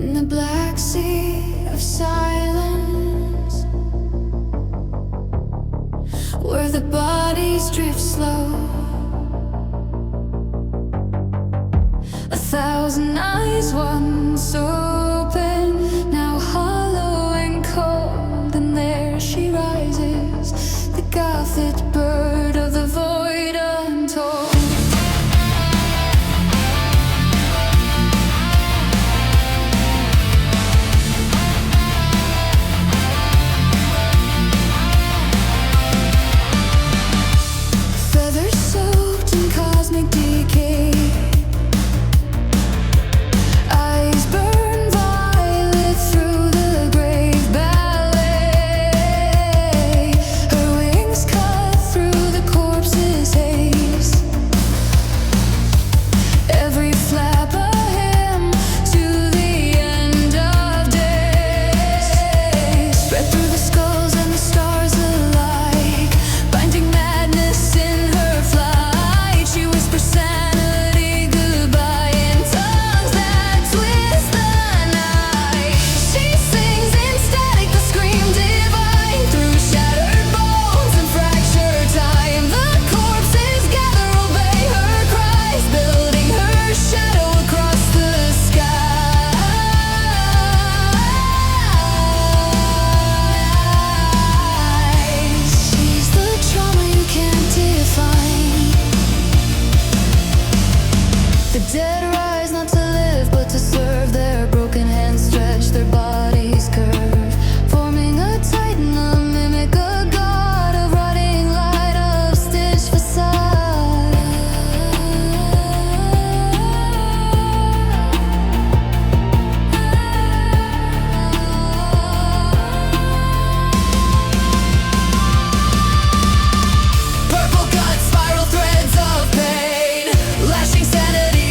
In the black sea of silence, where the bodies drift slow, 1,000 eyes once open, now hollow and cold. And there she rises, the Gothic bird of the void untold. The dead rise not to live but to serve. Their broken hands stretch, their bodies curve, forming a titan, a mimic, a god, a rotting light of stitched facade. Purple guts, spiral threads of pain, lashing sanity.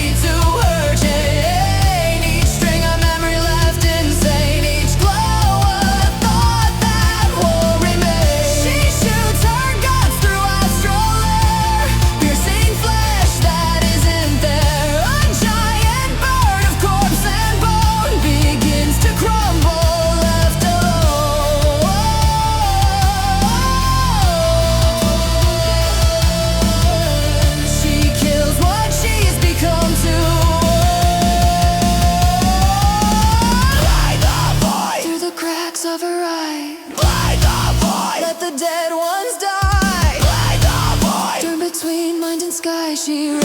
Of her eye, light the void. Let the dead ones die. Light the void. Turn between mind and sky, she